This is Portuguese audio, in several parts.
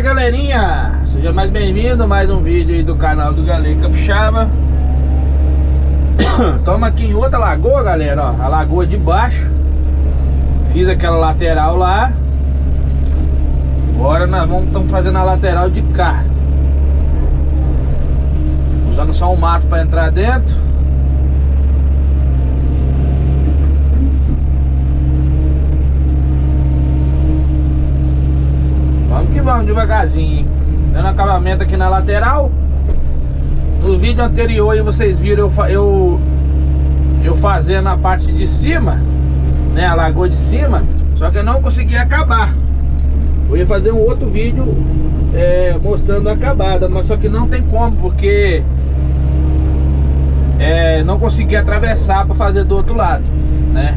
Fala galerinha, seja mais bem-vindo a mais um vídeo aí do canal do Galego Capixaba. Estamos aqui em outra lagoa, galera, ó, a lagoa de baixo. Fiz aquela lateral lá. Agora nós estamos fazendo a lateral de cá, usando só um mato para entrar dentro. Vamos que vamos devagarzinho, hein? Dando acabamento aqui na lateral. No vídeo anterior aí vocês viram eu fazendo a parte de cima, né, a lagoa de cima. Só que eu não consegui acabar. Eu ia fazer um outro vídeo mostrando a acabada, mas só que não tem como, porque não consegui atravessar para fazer do outro lado, né?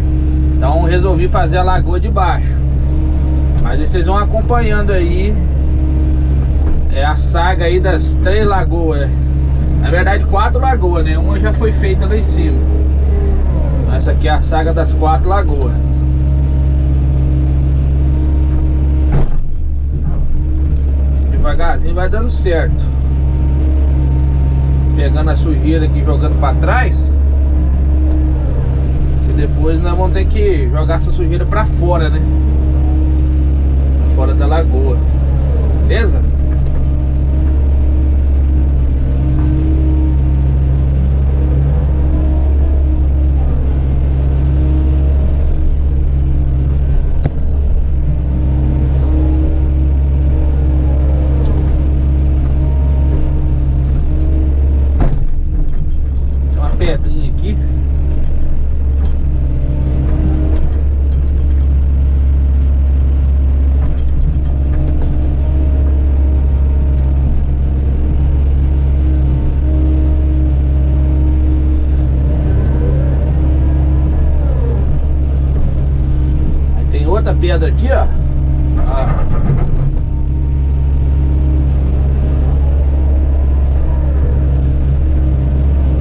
Então resolvi fazer a lagoa de baixo. Mas aí vocês vão acompanhando aí a saga aí das 3 lagoas. Na verdade 4 lagoas, né? Uma já foi feita lá em cima. Essa aqui é a saga das 4 lagoas. Devagarzinho vai dando certo. Pegando a sujeira aqui, jogando para trás. E depois nós vamos ter que jogar essa sujeira para fora, né? Fora da lagoa. Beleza? Tem uma pedrinha aqui. Outra pedra aqui, ó.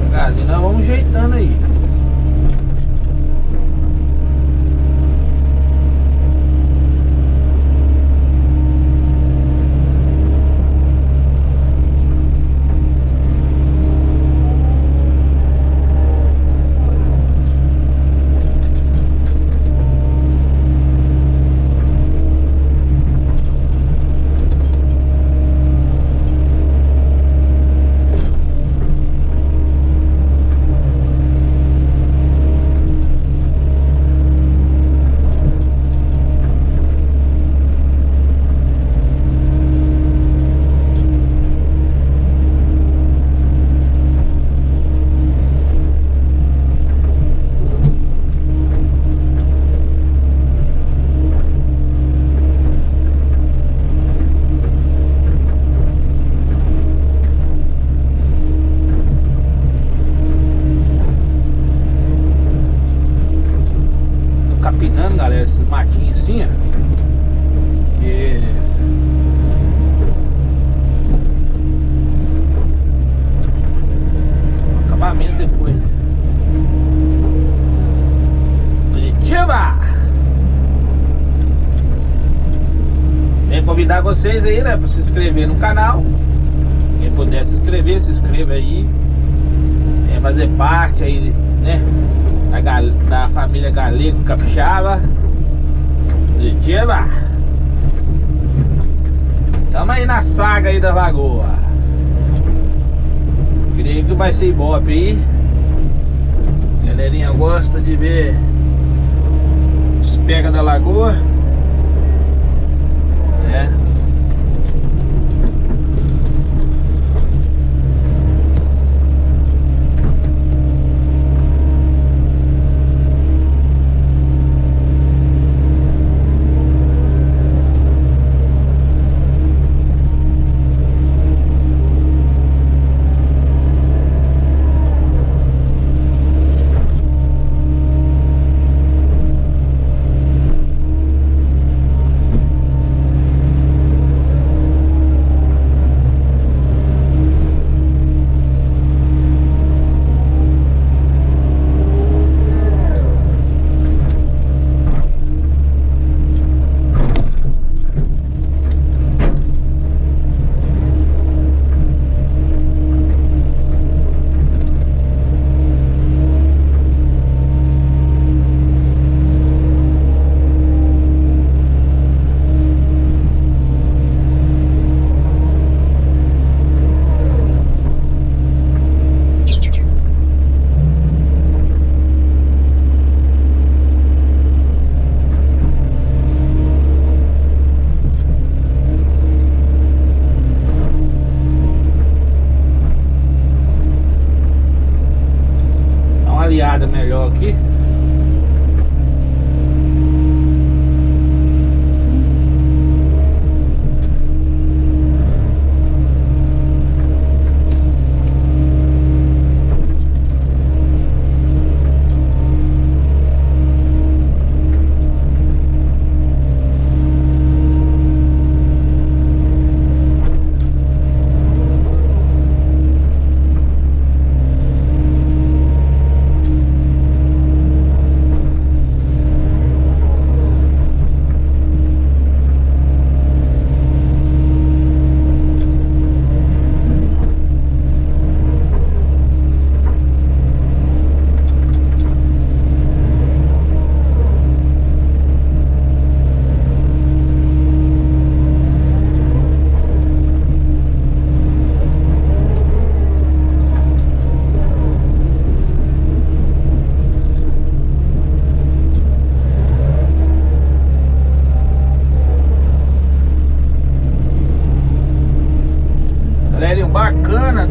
Devagarzinho nós vamos ajeitando aí. Capinando, galera, esses matinhos assim, ó, que acabamento depois, né? Positiva! Vem convidar vocês aí, né, para se inscrever no canal. Quem puder se inscrever, se inscreva aí. Venha fazer parte aí, né, da família Galego Capixaba. Positiva! Tamo aí na saga aí da lagoa. Creio que vai ser ibope aí. Galerinha gosta de ver os pega da lagoa, né?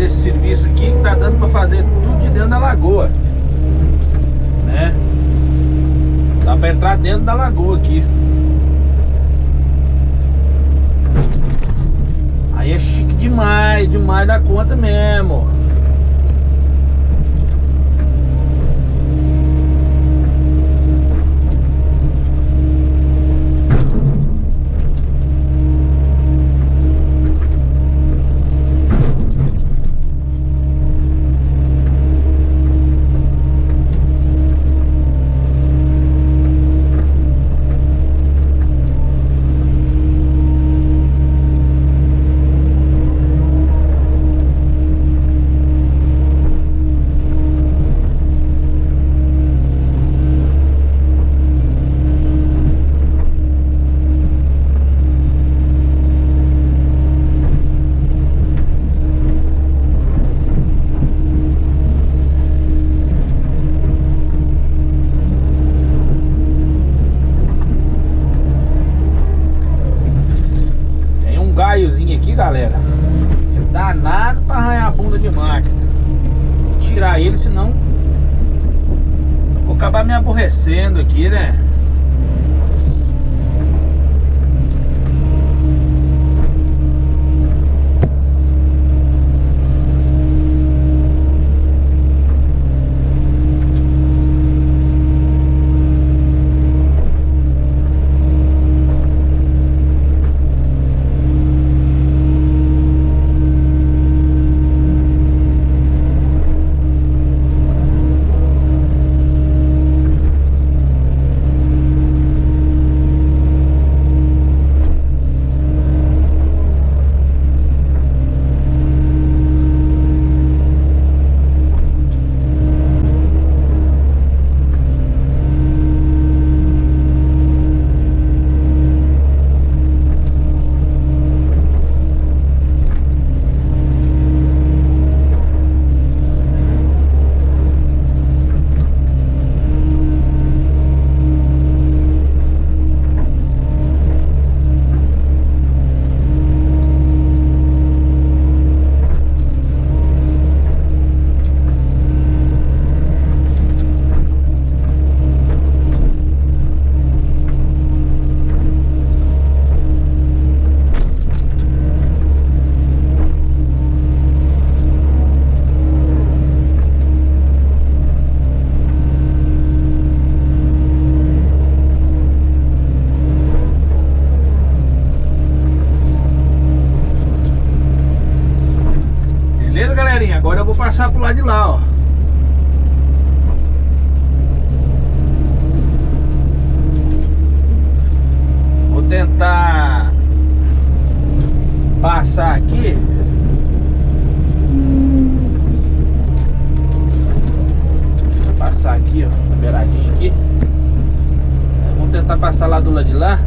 desse serviço aqui, que tá dando pra fazer tudo de dentro da lagoa, né? Dá pra entrar dentro da lagoa aqui. Aí é chique demais, demais da conta mesmo. Aqui, galera, é danado pra arranhar a bunda de máquina. Vou tirar ele, senão eu vou acabar me aborrecendo aqui, né? Agora eu vou passar pro lado de lá, ó. Vou tentar passar aqui. Passar aqui, ó, na beiradinha aqui. Vamos tentar passar lá do lado de lá.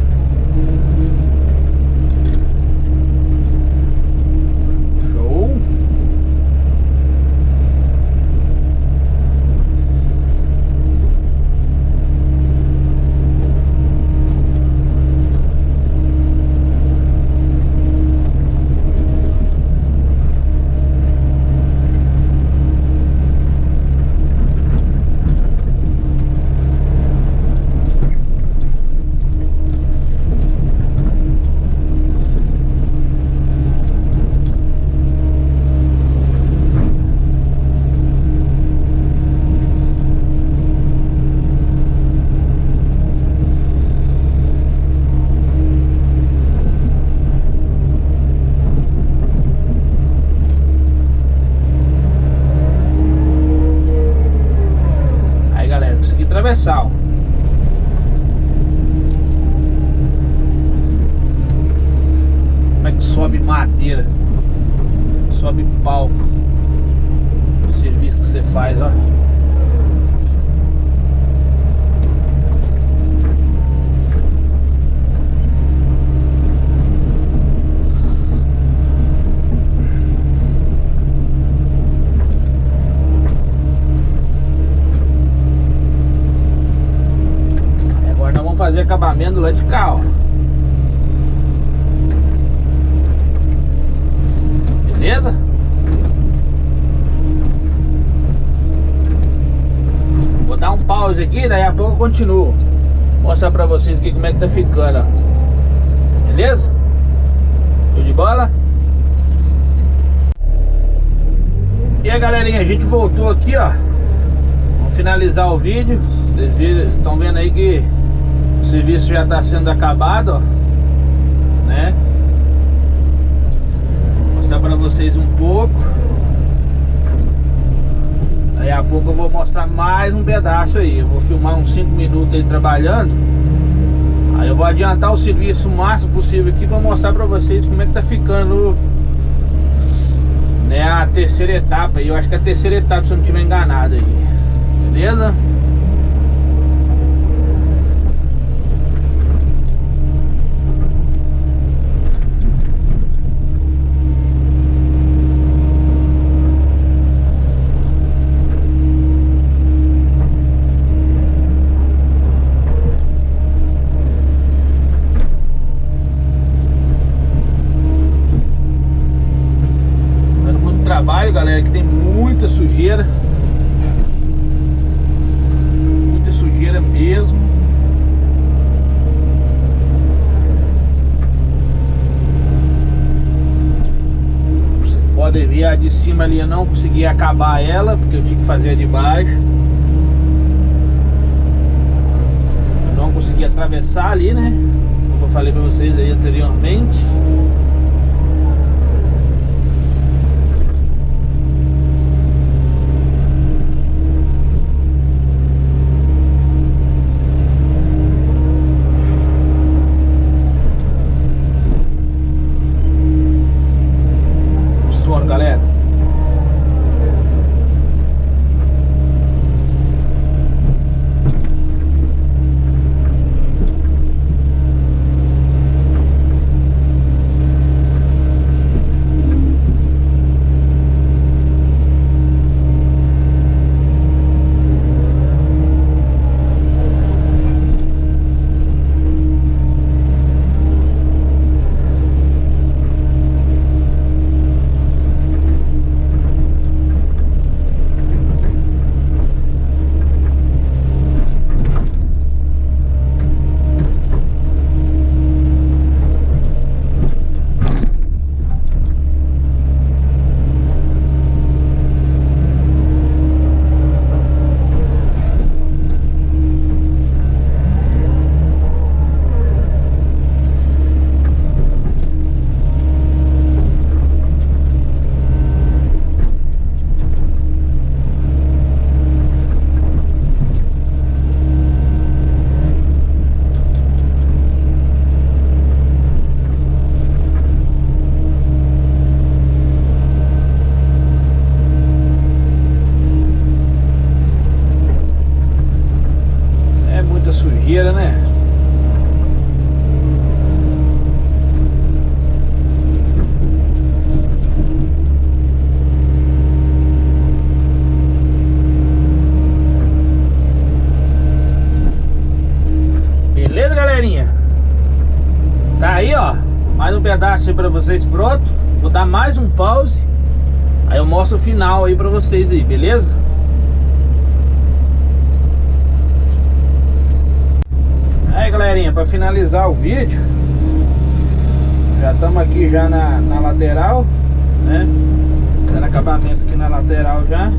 Atravessar, ó. Como é que sobe madeira, sobe pau, o serviço que você faz, ó. Fazer acabamento do lado de cá, ó. Beleza? aqui, daí a pouco eu continuo. Vou mostrar pra vocês aqui como é que tá ficando, ó. Beleza? Show de bola? E aí, galerinha, a gente voltou aqui, ó. Vamos finalizar o vídeo. Vocês estão vendo aí que o serviço já está sendo acabado, ó, né? Vou mostrar para vocês um pouco. Daí a pouco eu vou mostrar mais um pedaço aí. Eu vou filmar uns 5 minutos aí trabalhando. Aí eu vou adiantar o serviço o máximo possível aqui para mostrar para vocês como é que tá ficando, né, a terceira etapa. Eu acho que é a terceira etapa, se eu não estiver enganado aí. Beleza? Trabalho, galera, que tem muita sujeira mesmo. Vocês podem ver a de cima ali, eu não consegui acabar ela porque eu tinha que fazer a de baixo. Eu não consegui atravessar ali, né, como eu falei pra vocês aí anteriormente. Galera, sujeira, né? Beleza, galerinha? Tá aí, ó, mais um pedaço aí pra vocês pronto. Vou dar mais um pause, aí eu mostro o final aí pra vocês aí, beleza? Aí, galerinha, para finalizar o vídeo, já estamos aqui já na lateral, né? Dando acabamento aqui na lateral já.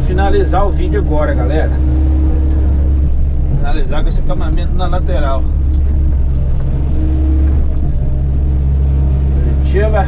Finalizar o vídeo agora, galera. Finalizar com esse acabamento na lateral. Positiva.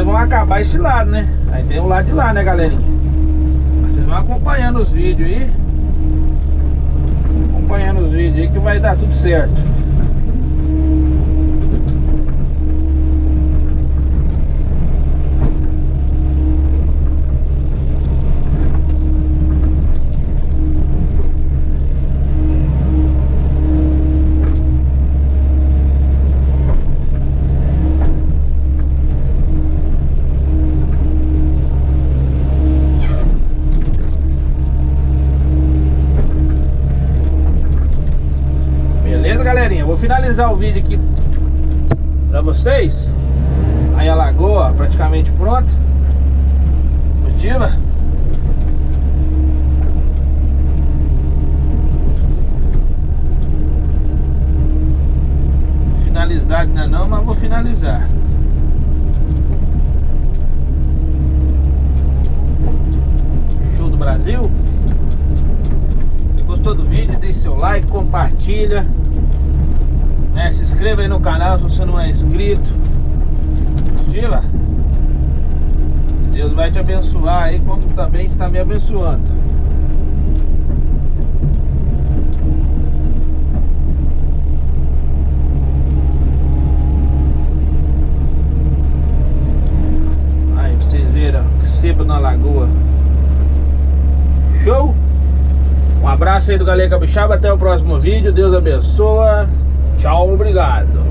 nós vamos acabar esse lado, né? Aí tem o lado de lá, né, galerinha? Vocês vão acompanhando os vídeos aí. Acompanhando os vídeos aí que vai dar tudo certo. Galerinha, vou finalizar o vídeo aqui pra vocês. Aí a lagoa praticamente pronta. Motiva. Finalizar ainda não, mas vou finalizar. Show do Brasil. Se gostou do vídeo, deixe seu like, compartilha. Se inscreva aí no canal se você não é inscrito. Ativa. Deus vai te abençoar aí, como também está me abençoando. Aí pra vocês verem, que sepa na lagoa. Show? Um abraço aí do Galera Capixaba, até o próximo vídeo. Deus abençoa. Tchau, obrigado.